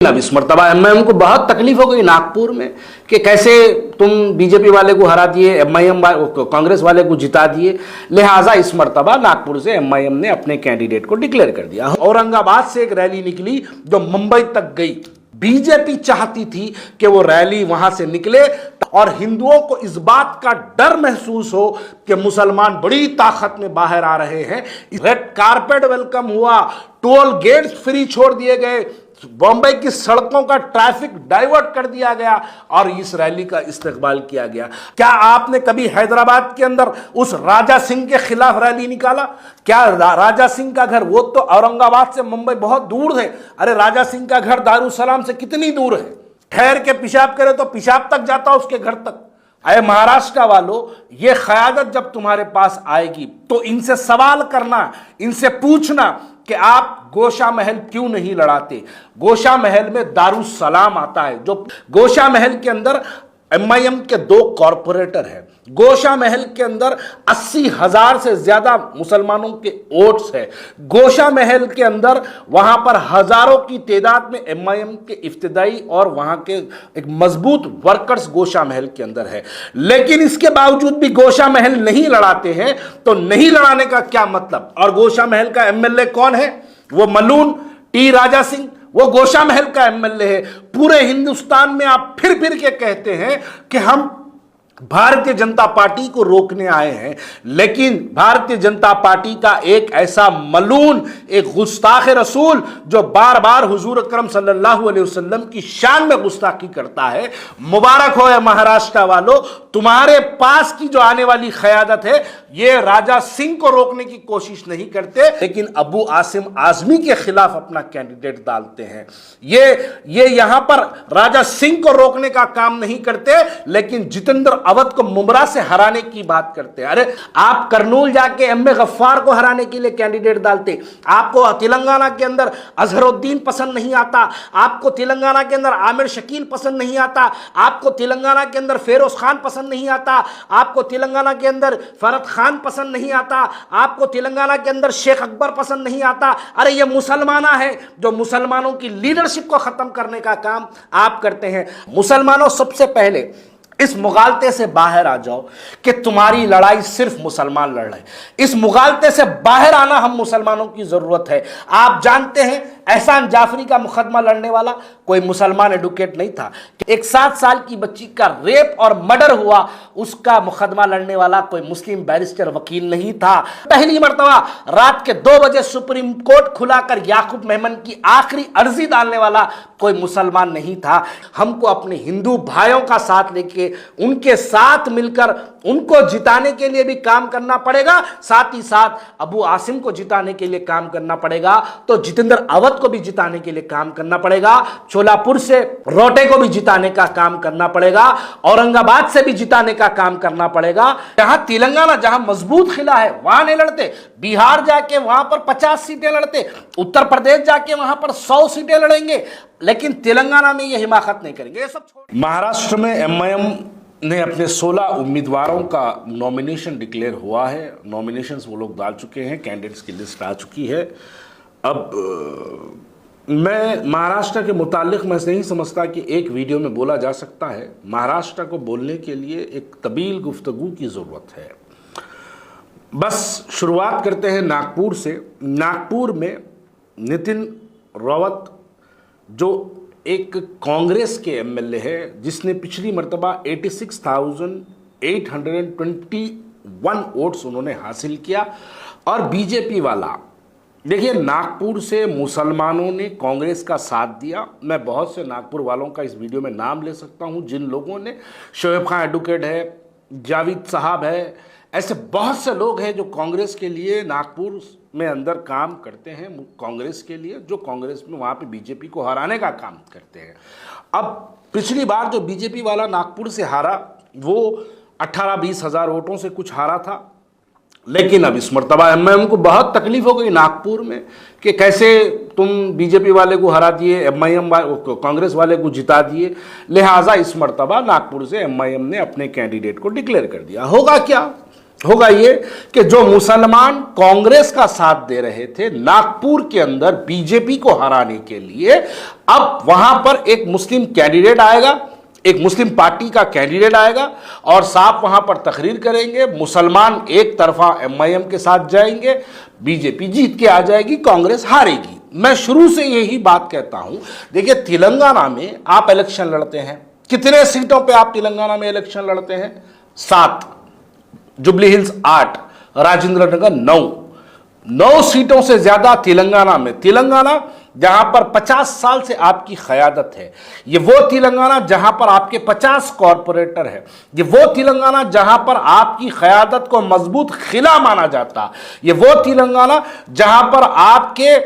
अब इस मरतबा एमआईएम को बहुत तकलीफ हो गई नागपुर में कि कैसे तुम बीजेपी वाले को हरा दिए, एमआईएम कांग्रेस वाले को जिता दिए। लिहाजा इस मरतबा नागपुर से एमआईएम ने अपने कैंडिडेट को डिक्लेयर कर दिया। औरंगाबाद से एक रैली निकली जो मुंबई तक गई। बीजेपी चाहती थी कि वो रैली वहां से निकले और हिंदुओं को इस बात का डर महसूस हो कि मुसलमान बड़ी ताकत में बाहर आ रहे हैं। रेड कारपेट वेलकम हुआ, टोल गेट्स फ्री छोड़ दिए गए, बॉम्बे की सड़कों का ट्रैफिक डाइवर्ट कर दिया गया और इस रैली का इस्तकबाल किया गया। क्या आपने कभी हैदराबाद के अंदर उस राजा सिंह के खिलाफ रैली निकाला? क्या राजा सिंह का घर, वो तो औरंगाबाद से मुंबई बहुत दूर है। अरे राजा सिंह का घर दारुसलाम से कितनी दूर है? ठहर के पेशाब करे तो पेशाब तक जाता उसके घर तक। अरे महाराष्ट्र वालों, ये क़यादत जब तुम्हारे पास आएगी तो इनसे सवाल करना, इनसे पूछना कि आप गोशा महल क्यों नहीं लड़ाते। गोशा महल में दारुसलाम आता है। जो गोशा महल के अंदर एमआईएम के 2 कॉरपोरेटर हैं। गोशा महल के अंदर 80,000 से ज्यादा मुसलमानों के वोट्स है। गोशा महल के अंदर वहां पर हजारों की तादाद में एमआईएम के इफ्तिदाई और वहां के एक मजबूत वर्कर्स गोशा महल के अंदर है। लेकिन इसके बावजूद भी गोशा महल नहीं लड़ाते हैं। तो नहीं लड़ाने का क्या मतलब? और गोशा महल का एमएलए कौन है? वो मलून टी राजा सिंह, वो गोशा महल का एमएलए है। पूरे हिंदुस्तान में आप फिर फिर के कहते हैं कि हम भारतीय जनता पार्टी को रोकने आए हैं, लेकिन भारतीय जनता पार्टी का एक ऐसा मलून, एक गुस्ताख रसूल जो बार बार हुजूर अकरम सल्लल्लाहु अलैहि वसल्लम की शान में गुस्ताखी करता है। मुबारक हो महाराष्ट्र वालों, तुम्हारे पास की जो आने वाली क़यादत है, ये राजा सिंह को रोकने की कोशिश नहीं करते, लेकिन अबू आसिम आजमी के खिलाफ अपना कैंडिडेट डालते हैं। ये यहां पर राजा सिंह को रोकने का काम नहीं करते, लेकिन जितेंद्र अवध को मुमरा से हराने की बात करते हैं। अरे आप करनूल जाके एम.ए. गफ्फार को हराने के लिए कैंडिडेट डालते। आपको तेलंगाना के अंदर अजहरुद्दीन पसंद नहीं आता, आपको तेलंगाना के अंदर आमिर शकील पसंद नहीं आता, आपको तेलंगाना के अंदर फेरोज खान पसंद नहीं आता, आपको तेलंगाना के अंदर फरद खान पसंद नहीं आता, आपको तेलंगाना के अंदर शेख अकबर पसंद नहीं आता। अरे ये मुसलमाना है जो मुसलमानों की लीडरशिप को खत्म करने का काम आप करते हैं। मुसलमानों, सबसे पहले इस मुगालते से बाहर आ जाओ कि तुम्हारी लड़ाई सिर्फ मुसलमान लड़ रहे हैं। इस मुगालते से बाहर आना हम मुसलमानों की जरूरत है। आप जानते हैं एहसान जाफरी का मुकदमा लड़ने वाला कोई मुसलमान एडवोकेट नहीं था। एक 7 साल की बच्ची का रेप और मर्डर हुआ, उसका मुकदमा लड़ने वाला कोई मुस्लिम बैरिस्टर वकील नहीं था। पहली मर्तबा रात के 2 बजे सुप्रीम कोर्ट खुलाकर याकूब मेमन की आखिरी अर्जी डालने वाला कोई मुसलमान नहीं था। हमको अपने हिंदू भाइयों का साथ लेके उनके साथ मिलकर उनको जिताने के लिए भी काम करना पड़ेगा, साथ ही साथ अबू आसिम को जिताने के लिए काम करना पड़ेगा, तो जितेंद्र अवध को भी जिताने के लिए काम करना पड़ेगा, छोलापुर से रोटे को भी जिताने का काम करना पड़ेगा, औरंगाबाद से भी जिताने का काम करना पड़ेगा। जहां तेलंगाना, जहां मजबूत किला है, वहां नहीं लड़ते। बिहार जाके वहां पर 50 सीटें लड़ते, उत्तर प्रदेश जाके वहां पर 100 सीटें लड़ेंगे, लेकिन तेलंगाना में ये हिमाकत नहीं करेंगे। ये सब महाराष्ट्र में एमआईएम ने अपने 16 उम्मीदवारों का नॉमिनेशन डिक्लेयर हुआ है। नॉमिनेशंस वो लोग डाल चुके हैं, कैंडिडेट्स की लिस्ट आ चुकी है। अब मैं महाराष्ट्र के मुतालिक मैं नहीं समझता कि एक वीडियो में बोला जा सकता है। महाराष्ट्र को बोलने के लिए एक तवील गुफ्तगू की ज़रूरत है। बस शुरुआत करते हैं नागपुर से। नागपुर में नितिन रावत जो एक कांग्रेस के एमएलए है, जिसने पिछली मर्तबा 86,821 वोट्स उन्होंने हासिल किया। और बीजेपी वाला, देखिए नागपुर से मुसलमानों ने कांग्रेस का साथ दिया। मैं बहुत से नागपुर वालों का इस वीडियो में नाम ले सकता हूं, जिन लोगों ने, शोएब खान एडवोकेट है, जावेद साहब है, ऐसे बहुत से लोग हैं जो कांग्रेस के लिए नागपुर में अंदर काम करते हैं, कांग्रेस के लिए, जो कांग्रेस में वहाँ पे बीजेपी को हराने का काम करते हैं। अब पिछली बार जो बीजेपी वाला नागपुर से हारा, वो 18-20 हज़ार वोटों से कुछ हारा था। लेकिन अब इस मरतबा एमआईएम को बहुत तकलीफ हो गई नागपुर में कि कैसे तुम बीजेपी वाले को हरा दिए, एमआईएम कांग्रेस वाले को जिता दिए। लिहाजा इस मरतबा नागपुर से एमआईएम ने अपने कैंडिडेट को डिक्लेयर कर दिया। होगा क्या? होगा ये कि जो मुसलमान कांग्रेस का साथ दे रहे थे नागपुर के अंदर बीजेपी को हराने के लिए, अब वहां पर एक मुस्लिम कैंडिडेट आएगा, एक मुस्लिम पार्टी का कैंडिडेट आएगा और साफ वहां पर तकरीर करेंगे, मुसलमान एक तरफा एमआईएम के साथ जाएंगे, बीजेपी जीत के आ जाएगी, कांग्रेस हारेगी। मैं शुरू से यही बात कहता हूं। देखिए, तेलंगाना में आप इलेक्शन लड़ते हैं, कितने सीटों पे आप तेलंगाना में इलेक्शन लड़ते हैं? 7, जुबली हिल्स 8, राजेंद्र नगर 9 सीटों से ज्यादा तेलंगाना में। तेलंगाना जहां पर 50 साल से आपकी क़यादत है, ये वो तेलंगाना जहां पर आपके 50 कॉरपोरेटर है, ये वो तेलंगाना जहां पर आपकी क़यादत को मजबूत खिला माना जाता, ये वो तेलंगाना जहां पर आपके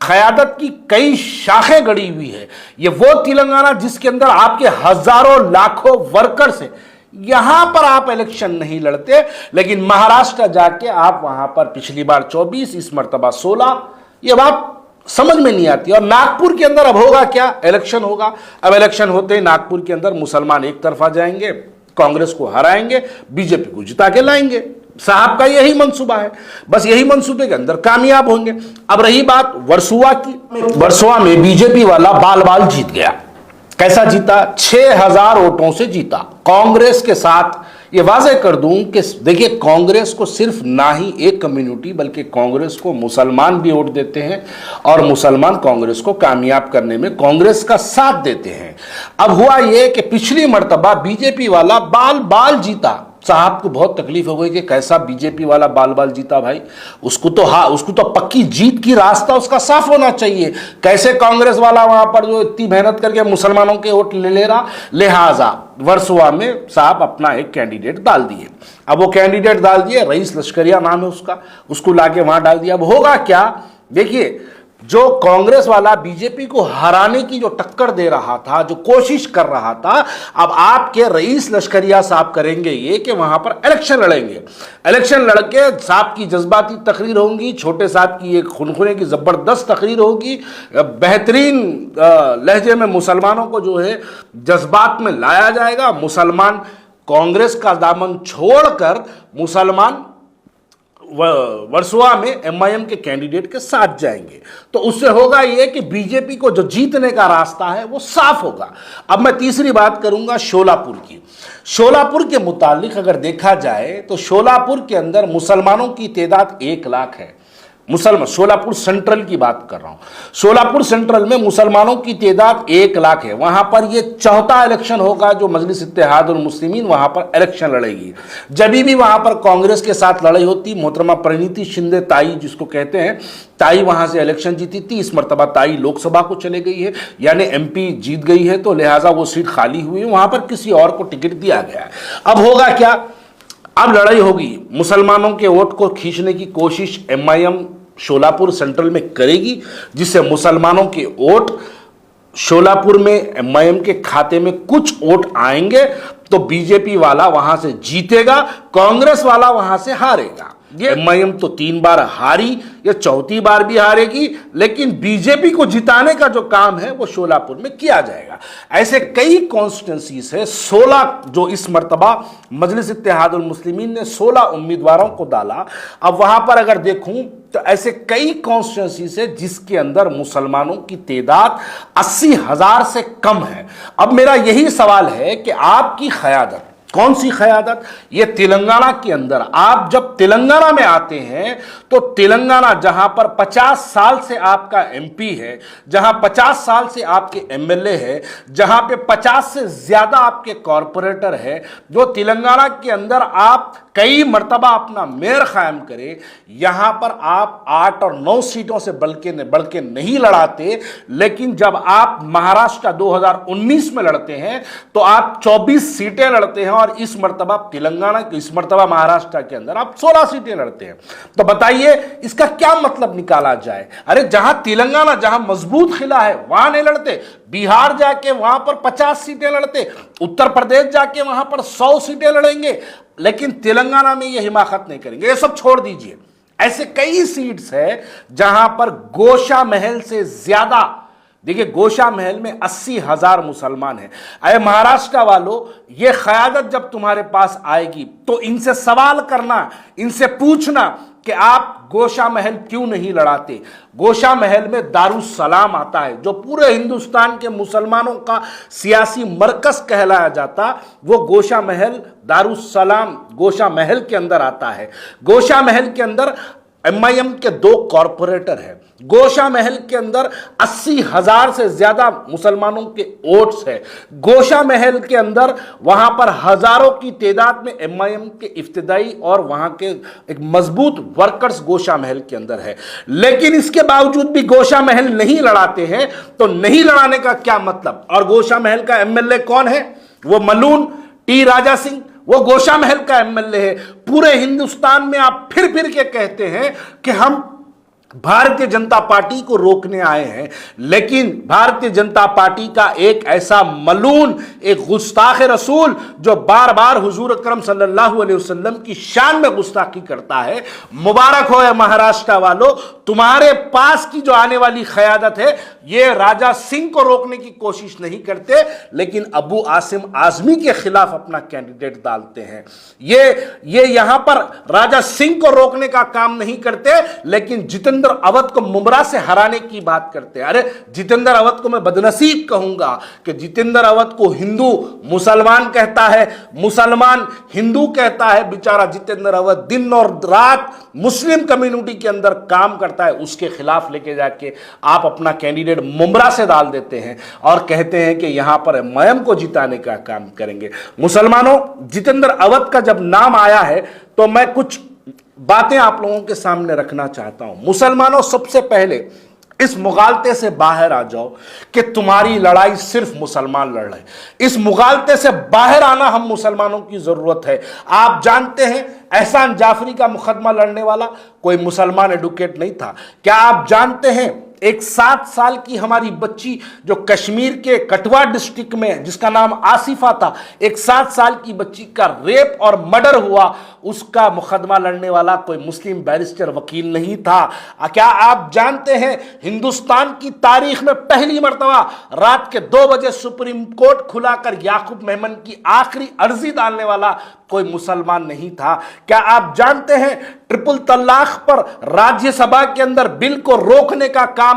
क़यादत की कई शाखें गड़ी हुई है, ये वो तेलंगाना जिसके अंदर आपके हजारों लाखों वर्कर्स हैं। यहां पर आप इलेक्शन नहीं लड़ते, लेकिन महाराष्ट्र जाके आप वहां पर पिछली बार 24, इस मर्तबा 16, ये बात समझ में नहीं आती। और नागपुर के अंदर अब होगा क्या? इलेक्शन होगा। अब इलेक्शन होते ही नागपुर के अंदर मुसलमान एक तरफा जाएंगे, कांग्रेस को हराएंगे, बीजेपी को जिता के लाएंगे। साहब का यही मंसूबा है, बस यही मंसूबे के अंदर कामयाब होंगे। अब रही बात वर्सोवा की, वर्सोवा में बीजेपी वाला बाल बाल जीत गया। कैसा जीता? 6000 वोटों से जीता कांग्रेस के साथ। ये वाजे कर दूं कि देखिए, कांग्रेस को सिर्फ ना ही एक कम्युनिटी बल्कि कांग्रेस को मुसलमान भी वोट देते हैं और मुसलमान कांग्रेस को कामयाब करने में कांग्रेस का साथ देते हैं। अब हुआ ये कि पिछली मर्तबा बीजेपी वाला बाल बाल जीता। साहब को बहुत तकलीफ हो गई कि कैसा बीजेपी वाला बाल बाल जीता भाई, उसको तो पक्की जीत की रास्ता उसका साफ होना चाहिए। कैसे कांग्रेस वाला वहां पर जो इतनी मेहनत करके मुसलमानों के वोट ले रहा, लिहाजा वर्सोवा में साहब अपना एक कैंडिडेट डाल दिए। अब वो कैंडिडेट डाल दिए, रईस लश्करिया नाम है उसका, उसको लाके वहां डाल दिया। अब होगा क्या? देखिए, जो कांग्रेस वाला बीजेपी को हराने की जो टक्कर दे रहा था, जो कोशिश कर रहा था, अब आपके रईस लश्करिया साहब करेंगे ये कि वहां पर इलेक्शन लड़ेंगे। इलेक्शन लड़के साहब की जज्बाती तकरीर होंगी, छोटे साहब की एक खुनखुने की जबरदस्त तकरीर होगी, बेहतरीन लहजे में मुसलमानों को जो है जज्बात में लाया जाएगा। मुसलमान कांग्रेस का दामन छोड़कर मुसलमान वर्सोवा में एमआईएम के कैंडिडेट के साथ जाएंगे। तो उससे होगा यह कि बीजेपी को जो जीतने का रास्ता है वो साफ होगा। अब मैं तीसरी बात करूंगा शोलापुर की। शोलापुर के मुतालिक अगर देखा जाए तो शोलापुर के अंदर मुसलमानों की तादाद 1 लाख है। मुसलमान, शोलापुर सेंट्रल की बात कर रहा हूं, शोलापुर सेंट्रल में मुसलमानों की तादाद 1 लाख है। वहां पर यह चौथा इलेक्शन होगा जो मजलिस इत्तेहादुल मुस्लिमीन वहां पर इलेक्शन लड़ेगी। जब भी वहां पर कांग्रेस के साथ लड़ाई होती, मोहतरमा परिणीति शिंदे ताई जिसको कहते हैं, ताई वहां से इलेक्शन जीती थी। इस मरतबा ताई लोकसभा को चले गई है, यानी एमपी जीत गई है, तो लिहाजा वो सीट खाली हुई है, वहां पर किसी और को टिकट दिया गया है। अब होगा क्या? अब लड़ाई होगी, मुसलमानों के वोट को खींचने की कोशिश एमआईएम शोलापुर सेंट्रल में करेगी, जिससे मुसलमानों के वोट शोलापुर में एमआईएम के खाते में कुछ वोट आएंगे, तो बीजेपी वाला वहां से जीतेगा, कांग्रेस वाला वहां से हारेगा। ये एमआईएम तो 3 बार हारी, ये चौथी बार भी हारेगी, लेकिन बीजेपी को जिताने का जो काम है वो शोलापुर में किया जाएगा। ऐसे कई कॉन्स्टिट्यूंसीज है, 16 जो इस मर्तबा मजलिस इत्तेहादुल मुस्लिमीन ने 16 उम्मीदवारों को डाला। अब वहां पर अगर देखूं तो ऐसे कई कॉन्स्टिट्यूंसीज है जिसके अंदर मुसलमानों की तादाद 80,000 से कम है। अब मेरा यही सवाल है कि आपकी क़यादत, कौन सी क़यादत? ये तेलंगाना के अंदर, आप जब तेलंगाना में आते हैं तो तेलंगाना जहां पर 50 साल से आपका एमपी है, जहां 50 साल से आपके एमएलए है, जहां पे 50 से ज्यादा आपके कॉरपोरेटर है, जो तेलंगाना के अंदर आप कई मर्तबा अपना मेयर कायम करे, यहां पर आप 8 और 9 सीटों से बढ़ के नहीं लड़ाते, लेकिन जब आप महाराष्ट्र 2019 में लड़ते हैं तो आप 24 सीटें लड़ते हैं, और इस मर्तबा तेलंगाना, इस मर्तबा महाराष्ट्र के अंदर आप 16 सीटें लड़ते हैं। तो बताइए इसका क्या मतलब निकाला जाए? अरे जहां तेलंगाना, जहां मजबूत किला है वहां नहीं लड़ते, बिहार जाके वहां पर 50 सीटें लड़ते, उत्तर प्रदेश जाके वहां पर 100 सीटें लड़ेंगे, लेकिन तेलंगाना में यह हिमाकत नहीं करेंगे। ये सब छोड़ दीजिए, ऐसे कई सीट्स है जहां पर गोशा महल से ज्यादा देखिए, गोशा महल में 80,000 मुसलमान हैं। अरे महाराष्ट्र वालों, ये क़यादत जब तुम्हारे पास आएगी तो इनसे सवाल करना, इनसे पूछना कि आप गोशा महल क्यों नहीं लड़ाते। गोशा महल में दारुस्सलाम आता है, जो पूरे हिंदुस्तान के मुसलमानों का सियासी मरकज कहलाया जाता, वो गोशा महल, दारुस्सलाम गोशा महल के अंदर आता है। गोशा महल के अंदर MIM के 2 कॉरपोरेटर हैं। गोशा महल के अंदर 80,000 से ज्यादा मुसलमानों के वोट्स है। गोशा महल के अंदर वहां पर हजारों की तादाद में MIM के इफ्तिदाई और वहां के एक मजबूत वर्कर्स गोशा महल के अंदर है। लेकिन इसके बावजूद भी गोशा महल नहीं लड़ाते हैं। तो नहीं लड़ाने का क्या मतलब? और गोशा महल का MLA कौन है? वो मलून टी राजा सिंह, वो गोशा महल का MLA है। पूरे हिंदुस्तान में आप फिर फिर के कहते हैं कि हम भारतीय जनता पार्टी को रोकने आए हैं, लेकिन भारतीय जनता पार्टी का एक ऐसा मलून, एक गुस्ताख रसूल जो बार बार हुजूर अकरम सल्लल्लाहु अलैहि वसल्लम की शान में गुस्ताखी करता है। मुबारक हो महाराष्ट्र वालों, तुम्हारे पास की जो आने वाली क़यादत है, ये राजा सिंह को रोकने की कोशिश नहीं करते, लेकिन अबू आसिम आजमी के खिलाफ अपना कैंडिडेट डालते हैं। ये यहां पर राजा सिंह को रोकने का काम नहीं करते, लेकिन जितेंद्र अवध को मुमरा से हराने की बात करते हैं। अरे जितेंद्र अवध को मैं बदनसीब कहूंगा कि जितेंद्र अवध को हिंदू मुसलमान कहता है, मुसलमान हिंदू कहता है। बेचारा जितेंद्र अवध दिन और रात मुस्लिम कम्युनिटी के अंदर काम करता है, उसके खिलाफ लेके जाके आप अपना कैंडिडेट मुमरा से डाल देते हैं और कहते हैं कि यहां पर MIM को जिताने का काम करेंगे। मुसलमानों, जितेंद्र अवध का जब नाम आया है तो मैं कुछ बातें आप लोगों के सामने रखना चाहता हूं। मुसलमानों, सबसे पहले इस मुगालते से बाहर आ जाओ कि तुम्हारी लड़ाई सिर्फ मुसलमान लड़ रहे हैं। इस मुगालते से बाहर आना हम मुसलमानों की जरूरत है। आप जानते हैं, एहसान जाफरी का मुकदमा लड़ने वाला कोई मुसलमान एडवोकेट नहीं था। क्या आप जानते हैं, एक 7 साल की हमारी बच्ची जो कश्मीर के कठुआ डिस्ट्रिक्ट में, जिसका नाम आसिफा था, एक 7 साल की बच्ची का रेप और मर्डर हुआ, उसका मुकदमा लड़ने वाला कोई मुस्लिम बैरिस्टर वकील नहीं था। क्या आप जानते हैं, हिंदुस्तान की तारीख में पहली मर्तबा रात के 2 बजे सुप्रीम कोर्ट खुलाकर याकूब मेमन की आखिरी अर्जी डालने वाला कोई मुसलमान नहीं था। क्या आप जानते हैं, ट्रिपल तलाक पर राज्यसभा के अंदर बिल को रोकने का काम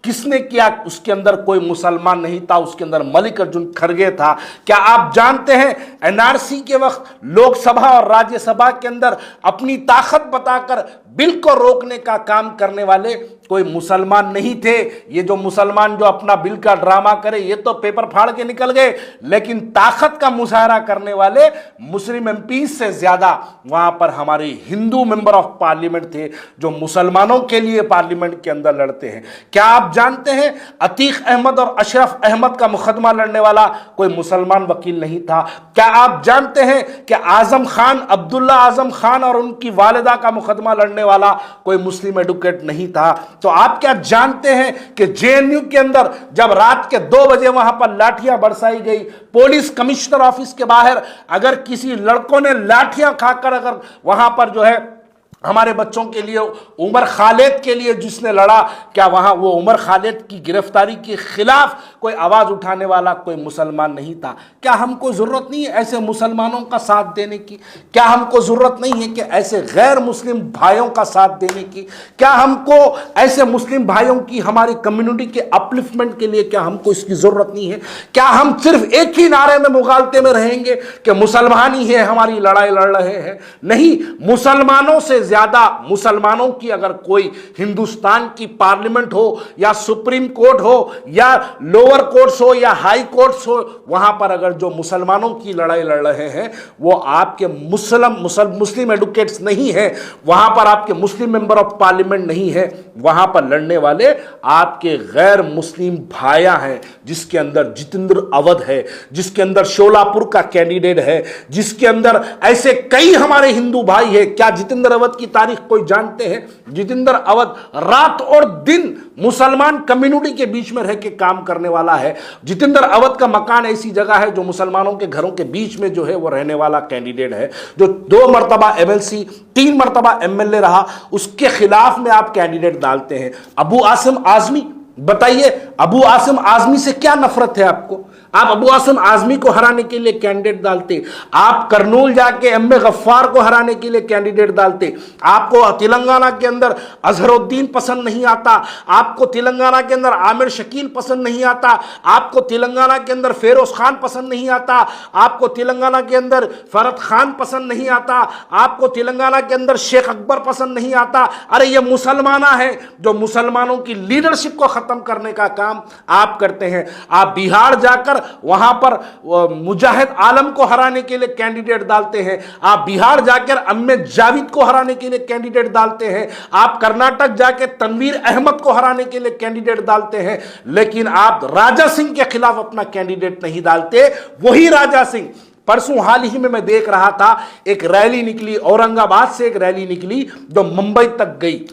किसने किया? उसके अंदर कोई मुसलमान नहीं था, उसके अंदर मल्लिकार्जुन खड़गे था। क्या आप जानते हैं, NRC के वक्त लोकसभा और राज्यसभा के अंदर अपनी ताकत बताकर बिल को रोकने का काम करने वाले कोई मुसलमान नहीं थे। ये जो मुसलमान जो अपना बिल का ड्रामा करे, ये तो पेपर फाड़ के निकल गए, लेकिन ताकत का मुजाहरा करने वाले मुस्लिम MP से ज्यादा वहां पर हमारे हिंदू मेंबर ऑफ पार्लियामेंट थे, जो मुसलमानों के लिए पार्लियामेंट के अंदर लड़ते हैं। क्या आप जानते हैं, अतीक अहमद और अशरफ अहमद का मुकदमा लड़ने वाला कोई मुसलमान वकील नहीं था। क्या आप जानते हैं कि आजम खान, अब्दुल्ला आजम खान और उनकी वालिदा का मुकदमा लड़ने वाला कोई मुस्लिम एडवोकेट नहीं था। तो आप क्या जानते हैं कि JNU के अंदर जब रात के 2 बजे वहां पर लाठियां बरसाई गई, पुलिस कमिश्नर ऑफिस के बाहर अगर किसी लड़कों ने लाठियां खाकर अगर वहां पर जो है हमारे बच्चों के लिए, उमर खालिद के लिए जिसने लड़ा, क्या वहां वो उमर खालिद की गिरफ्तारी के खिलाफ कोई आवाज उठाने वाला कोई मुसलमान नहीं था? क्या हमको जरूरत नहीं है ऐसे मुसलमानों का साथ देने की? क्या हमको जरूरत नहीं है कि ऐसे गैर मुस्लिम भाइयों का साथ देने की? क्या हमको ऐसे मुस्लिम भाइयों की, हमारी कम्युनिटी के अपलिफ्टमेंट के लिए क्या हमको इसकी जरूरत नहीं है? क्या हम सिर्फ एक ही नारे में मुगालते में रहेंगे कि मुसलमान ही है हमारी लड़ाई लड़ रहे हैं? नहीं, मुसलमानों से ज्यादा मुसलमानों की अगर कोई हिंदुस्तान की पार्लियामेंट हो या सुप्रीम कोर्ट हो या लोअर कोर्ट्स हो या हाई कोर्ट्स हो, वहां पर अगर जो मुसलमानों की लड़ाई लड़ रहे हैं वो आपके मुस्लिम एडवोकेट्स नहीं है, वहां पर आपके मुस्लिम मेंबर ऑफ पार्लियामेंट नहीं है, वहां पर लड़ने वाले आपके गैर मुस्लिम भाइयां हैं, जिसके अंदर जितेंद्र अवध है, जिसके अंदर शोलापुर का कैंडिडेट है, जिसके अंदर ऐसे कई हमारे हिंदू भाई है। क्या जितेंद्र अवध की तारीख कोई जानते हैं? जितेंद्र अवध रात और दिन मुसलमान कम्युनिटी के बीच में रह के काम करने वाला है। जितेंद्र अवध का मकान ऐसी जगह है जो मुसलमानों के घरों के बीच में जो है वो रहने वाला कैंडिडेट है, जो 2 मरतबा MLC, 3 मरतबा MLA रहा, उसके खिलाफ में आप कैंडिडेट डालते हैं। अबू आसिम आजमी, बताइए अबू आसिम आजमी से क्या नफरत है आपको? आप अबू आसिम आजमी को हराने के लिए कैंडिडेट डालते, आप करनूल जाके एम ए गफ्फार को हराने के लिए कैंडिडेट डालते, आपको तेलंगाना के अंदर अजहरुद्दीन पसंद नहीं आता, आपको तेलंगाना के अंदर आमिर शकील पसंद नहीं आता, आपको तेलंगाना के अंदर फेरोज खान पसंद नहीं आता, आपको तेलंगाना के अंदर फरद खान पसंद नहीं आता, आपको तेलंगाना के अंदर शेख अकबर पसंद नहीं आता। अरे ये मुसलमाना है जो मुसलमानों की लीडरशिप को खत्म करने का काम आप करते हैं। आप बिहार जाकर वहां पर मुजाहिद आलम को हराने के लिए कैंडिडेट डालते हैं, आप बिहार जाकर अहमद जावेद को हराने के लिए कैंडिडेट डालते हैं, आप कर्नाटक जाकर तनवीर अहमद को हराने के लिए कैंडिडेट डालते हैं, लेकिन आप राजा सिंह के खिलाफ अपना कैंडिडेट नहीं डालते। वही राजा सिंह, परसों हाल ही में मैं देख रहा था, एक रैली निकली, औरंगाबाद से एक रैली निकली जो मुंबई तक गई।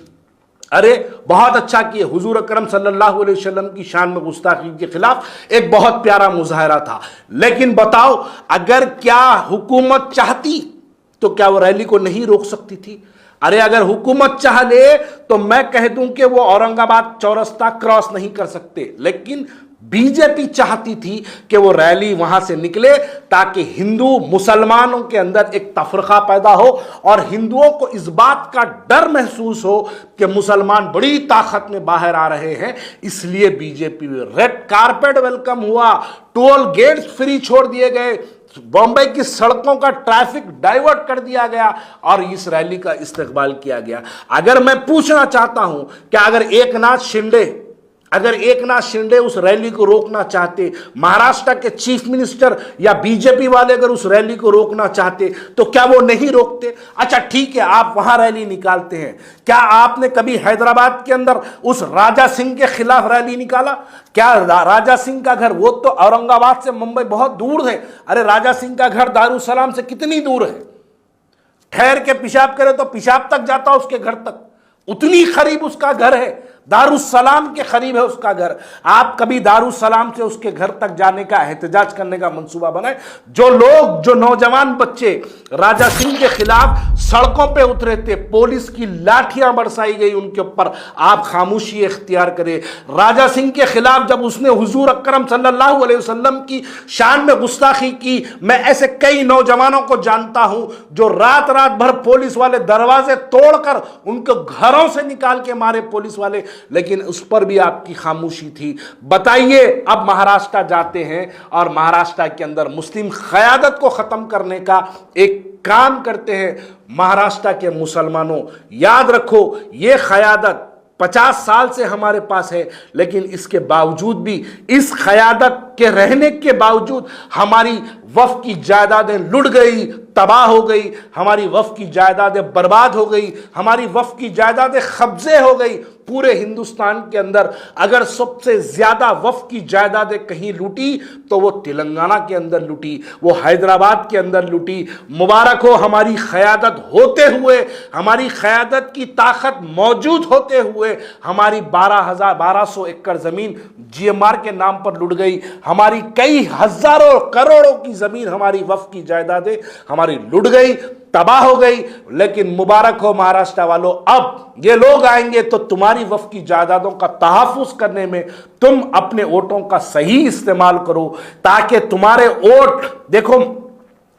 अरे बहुत अच्छा किए, हुजूर अकरम सल्लल्लाहु अलैहि वसल्लम की शान में गुस्ताखी के खिलाफ एक बहुत प्यारा मुजाहरा था। लेकिन बताओ, अगर क्या हुकूमत चाहती तो क्या वो रैली को नहीं रोक सकती थी? अरे अगर हुकूमत चाह ले तो मैं कह दूं कि वो औरंगाबाद चौरस्ता क्रॉस नहीं कर सकते, लेकिन बीजेपी चाहती थी कि वो रैली वहां से निकले ताकि हिंदू मुसलमानों के अंदर एक तफरका पैदा हो और हिंदुओं को इस बात का डर महसूस हो कि मुसलमान बड़ी ताकत में बाहर आ रहे हैं। इसलिए बीजेपी में रेड कारपेट वेलकम हुआ, टोल गेट्स फ्री छोड़ दिए गए, बॉम्बे की सड़कों का ट्रैफिक डाइवर्ट कर दिया गया और इस रैली का इस्तकबाल किया गया। अगर मैं पूछना चाहता हूं कि अगर एकनाथ शिंदे उस रैली को रोकना चाहते, महाराष्ट्र के चीफ मिनिस्टर या बीजेपी वाले अगर उस रैली को रोकना चाहते तो क्या वो नहीं रोकते? अच्छा ठीक है, आप वहां रैली निकालते हैं, क्या आपने कभी हैदराबाद के अंदर उस राजा सिंह के खिलाफ रैली निकाला? क्या राजा सिंह का घर, वो तो औरंगाबाद से मुंबई बहुत दूर है, अरे राजा सिंह का घर दारुसलाम से कितनी दूर है? ठहर के पेशाब करे तो पेशाब तक जाता उसके घर तक, उतनी करीब उसका घर है, दारुसलाम के करीब है उसका घर। आप कभी दारुसलाम से उसके घर तक जाने का, एहतजाज करने का मंसूबा बनाए? जो नौजवान बच्चे राजा सिंह के खिलाफ सड़कों पे उतरे थे, पुलिस की लाठियां बरसाई गई उनके ऊपर, आप खामोशी इख्तियार करें। राजा सिंह के खिलाफ जब उसने हुजूर अकरम सल्लल्लाहु अलैहि वसल्लम की शान में गुस्ताखी की, मैं ऐसे कई नौजवानों को जानता हूं जो रात रात भर पुलिस वाले दरवाजे तोड़कर उनको घरों से निकाल के मारे पुलिस वाले, लेकिन उस पर भी आपकी खामोशी थी। बताइए, अब महाराष्ट्र जाते हैं और महाराष्ट्र के अंदर मुस्लिम क़यादत को खत्म करने का एक काम करते हैं। महाराष्ट्र के मुसलमानों, याद रखो, ये क़यादत 50 साल से हमारे पास है, लेकिन इसके बावजूद भी, इस क़यादत के रहने के बावजूद हमारी वफ़ की जायदादें लुट गई, तबाह हो गई, हमारी वफ़ की जायदादें बर्बाद हो गई, हमारी वफ़ की जायदादें कब्जे हो गई। पूरे हिंदुस्तान के अंदर अगर सबसे ज्यादा वफ़ की जायदादें कहीं लूटी तो वो तेलंगाना के अंदर लूटी, वो हैदराबाद के अंदर लूटी। मुबारक हो, हमारी क़यादत होते हुए, हमारी क़यादत की ताकत मौजूद होते हुए हमारी 1200 एकड़ ज़मीन GMR के नाम पर लुट गई, हमारी कई हज़ारों करोड़ों की ज़मीन, हमारी वफ़ की जायदादें हमारी लुट गई, तबाह हो गई। लेकिन मुबारक हो महाराष्ट्र वालों, अब ये लोग आएंगे तो तुम्हारी वफ़ की जायदादों का तहफ़्फ़ुज़ करने में तुम अपने वोटों का सही इस्तेमाल करो, ताकि तुम्हारे वोट, देखो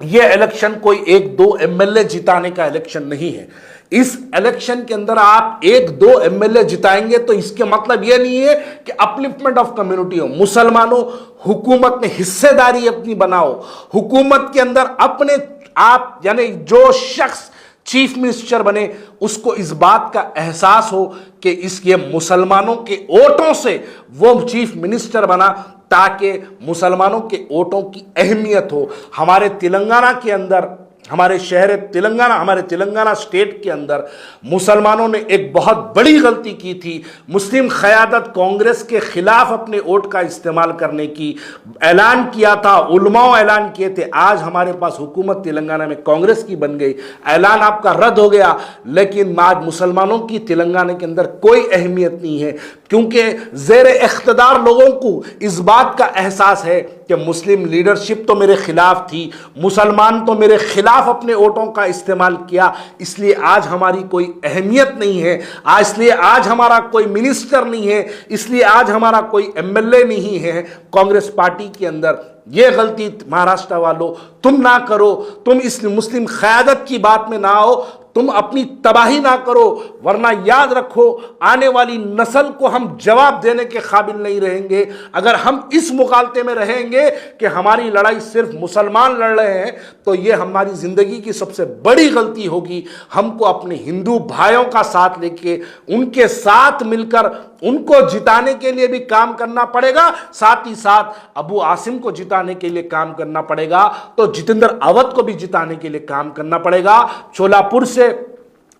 ये इलेक्शन कोई 1-2 MLA जिताने का इलेक्शन नहीं है। इस इलेक्शन के अंदर आप 1-2 MLA जिताएंगे तो इसके मतलब यह नहीं है कि अपलिफ्टमेंट ऑफ कम्युनिटी हो। मुसलमानों, हुकूमत में हिस्सेदारी अपनी बनाओ, हुकूमत के अंदर अपने आप, यानी जो शख्स चीफ मिनिस्टर बने उसको इस बात का एहसास हो कि ये मुसलमानों के वोटों से वो चीफ मिनिस्टर बना, ताकि मुसलमानों के वोटों की अहमियत हो। हमारे तेलंगाना के अंदर, हमारे शहर तेलंगाना, हमारे तेलंगाना स्टेट के अंदर मुसलमानों ने एक बहुत बड़ी गलती की थी। मुस्लिम क़यादत कांग्रेस के खिलाफ अपने वोट का इस्तेमाल करने की ऐलान किया था, उलमाओं ऐलान किए थे। आज हमारे पास हुकूमत तेलंगाना में कांग्रेस की बन गई, ऐलान आपका रद्द हो गया, लेकिन आज मुसलमानों की तेलंगाना के अंदर कोई अहमियत नहीं है। क्योंकि ज़ेर इख्तिदार लोगों को इस बात का एहसास है कि मुस्लिम लीडरशिप तो मेरे खिलाफ थी, मुसलमान तो मेरे खिलाफ अपने वोटों का इस्तेमाल किया, इसलिए आज हमारी कोई अहमियत नहीं है, इसलिए आज हमारा कोई मिनिस्टर नहीं है, इसलिए आज हमारा कोई एमएलए नहीं है कांग्रेस पार्टी के अंदर। ये गलती महाराष्ट्र वालों तुम ना करो, तुम इस मुस्लिम क़यादत की बात में ना आओ, तुम अपनी तबाही ना करो, वरना याद रखो आने वाली नस्ल को हम जवाब देने के काबिल नहीं रहेंगे। अगर हम इस मुकालते में रहेंगे कि हमारी लड़ाई सिर्फ मुसलमान लड़ रहे हैं तो ये हमारी ज़िंदगी की सबसे बड़ी गलती होगी। हमको अपने हिंदू भाइयों का साथ लेके उनके साथ मिलकर उनको जिताने के लिए भी काम करना पड़ेगा, साथ ही साथ अबू आसिम को जिताने के लिए काम करना पड़ेगा, तो जितेंद्र अवध को भी जिताने के लिए काम करना पड़ेगा, छोलापुर से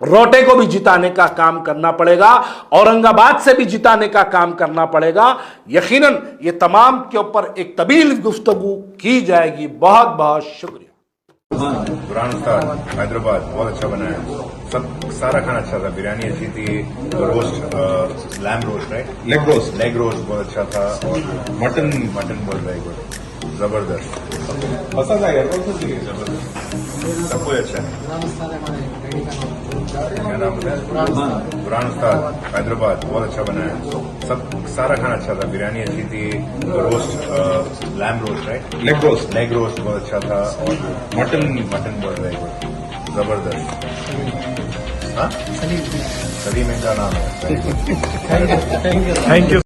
रोटे को भी जिताने का काम करना पड़ेगा, औरंगाबाद से भी जिताने का काम करना पड़ेगा। यकीनन ये तमाम के ऊपर एक तवील गुफ्तगू की जाएगी। बहुत बहुत शुक्रिया। कुरान उस्ताद हैदराबाद बहुत अच्छा बनाया, सब सारा खाना अच्छा था, बिरयानी अच्छी थी, roast lamb roast right, leg roast बहुत अच्छा था, और मटन बहुत वेरी गुड, जबरदस्त पसंद आया, सब कुछ अच्छा है। क्या नाम बताया? कुरान उस्ताद हैदराबाद बहुत अच्छा बनाया, सब सारा खाना अच्छा था, बिरयानी अच्छी थी, roast lamb roast right, leg roast बहुत अच्छा था, और मटन बहुत वेरी गुड, जबरदस्त। हाँ, सलीम इनका नाम है। Thank you.